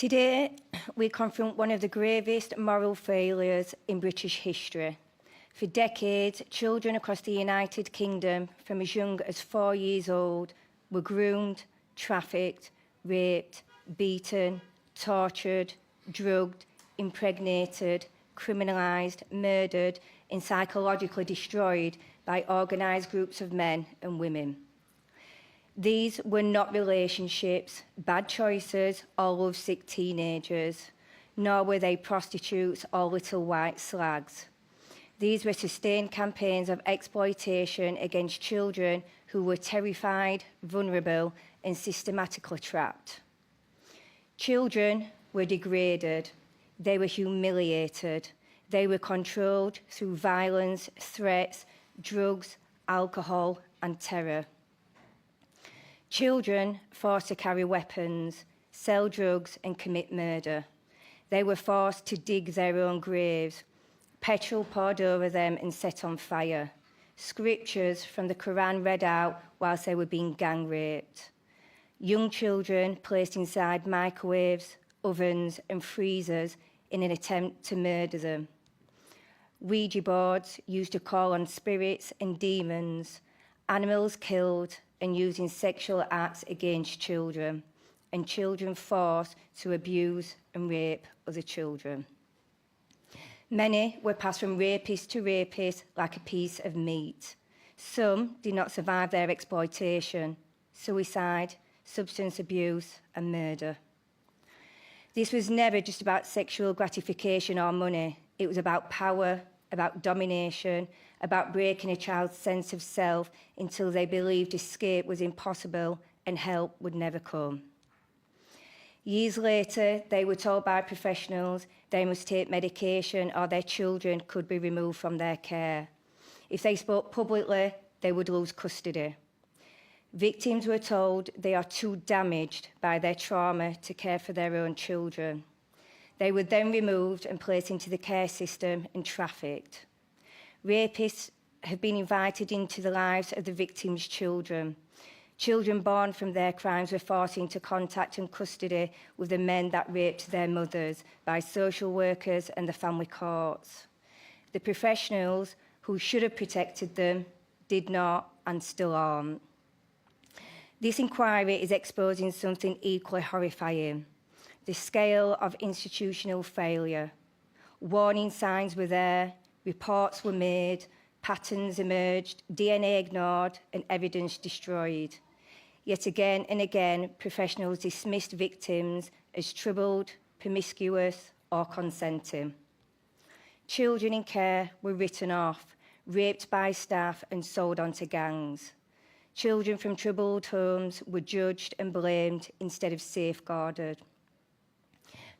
Today, we confront one of the gravest moral failures in British history. For decades, children across the United Kingdom, from as young as 4 years old, were groomed, trafficked, raped, beaten, tortured, drugged, impregnated, criminalised, murdered, and psychologically destroyed by organised groups of men and women. These were not relationships, bad choices, or lovesick teenagers, nor were they prostitutes or little white slags. These were sustained campaigns of exploitation against children who were terrified, vulnerable, and systematically trapped. Children were degraded, they were humiliated, they were controlled through violence, threats, drugs, alcohol, and terror. Children forced to carry weapons, sell drugs, and commit murder. They were forced to dig their own graves, petrol poured over them and set on fire, scriptures from the Quran read out whilst they were being gang raped. Young children placed inside microwaves, ovens, and freezers in an attempt to murder them. Ouija boards used to call on spirits and demons, animals killed, and using sexual acts against children, and children forced to abuse and rape other children. Many were passed from rapist to rapist like a piece of meat. Some did not survive their exploitation: suicide, substance abuse, and murder. This was never just about sexual gratification or money. It was about power, about domination, about breaking a child's sense of self until they believed escape was impossible and help would never come. Years later, they were told by professionals they must take medication or their children could be removed from their care. If they spoke publicly, they would lose custody. Victims were told they are too damaged by their trauma to care for their own children. They were then removed and placed into the care system and trafficked. Rapists have been invited into the lives of the victims' children. Children born from their crimes were forced into contact and custody with the men that raped their mothers by social workers and the family courts. The professionals who should have protected them did not and still aren't. This inquiry is exposing something equally horrifying: the scale of institutional failure. Warning signs were there, reports were made, patterns emerged, DNA ignored, and evidence destroyed. Yet again and again, professionals dismissed victims as troubled, promiscuous, or consenting. Children in care were written off, raped by staff, and sold onto gangs. Children from troubled homes were judged and blamed instead of safeguarded.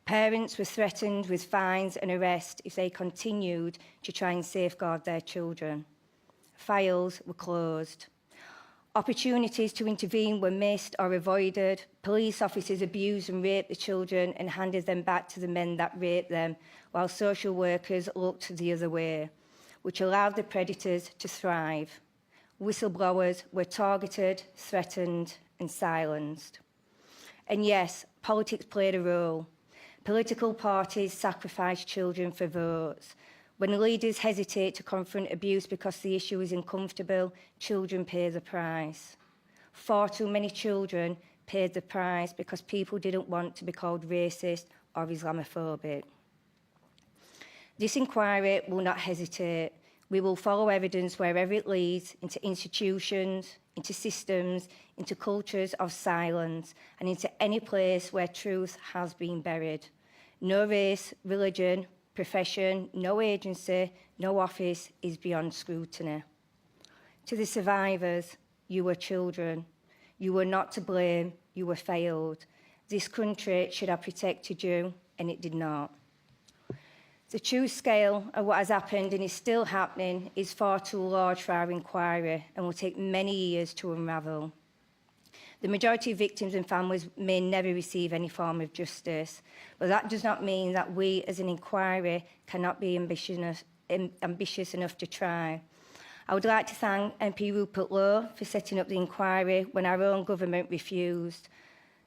Parents were threatened with fines and arrest if they continued to try and safeguard their children. Files were closed. Opportunities to intervene were missed or avoided. Police officers abused and raped the children and handed them back to the men that raped them, while social workers looked the other way, which allowed the predators to thrive. Whistleblowers were targeted, threatened, and silenced. And yes, politics played a role. Political parties sacrifice children for votes. When leaders hesitate to confront abuse because the issue is uncomfortable, children pay the price. Far too many children paid the price because people didn't want to be called racist or Islamophobic. This inquiry will not hesitate. We will follow evidence wherever it leads, into institutions, into systems, into cultures of silence, and into any place where truth has been buried. No race, religion, profession, no agency, no office is beyond scrutiny. To the survivors, you were children. You were not to blame, you were failed. This country should have protected you, and it did not. The true scale of what has happened and is still happening is far too large for our inquiry and will take many years to unravel. The majority of victims and families may never receive any form of justice, but that does not mean that we as an inquiry cannot be ambitious enough to try. I would like to thank MP Rupert Lowe for setting up the inquiry when our own government refused.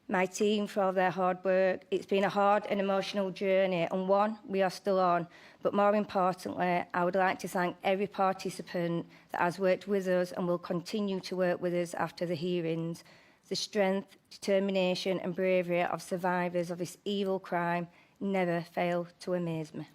my team for all their hard work. It's been a hard and emotional journey, and one we are still on. But more importantly, I would like to thank every participant that has worked with us and will continue to work with us after the hearings. The strength, determination and bravery of survivors of this evil crime never fail to amaze me.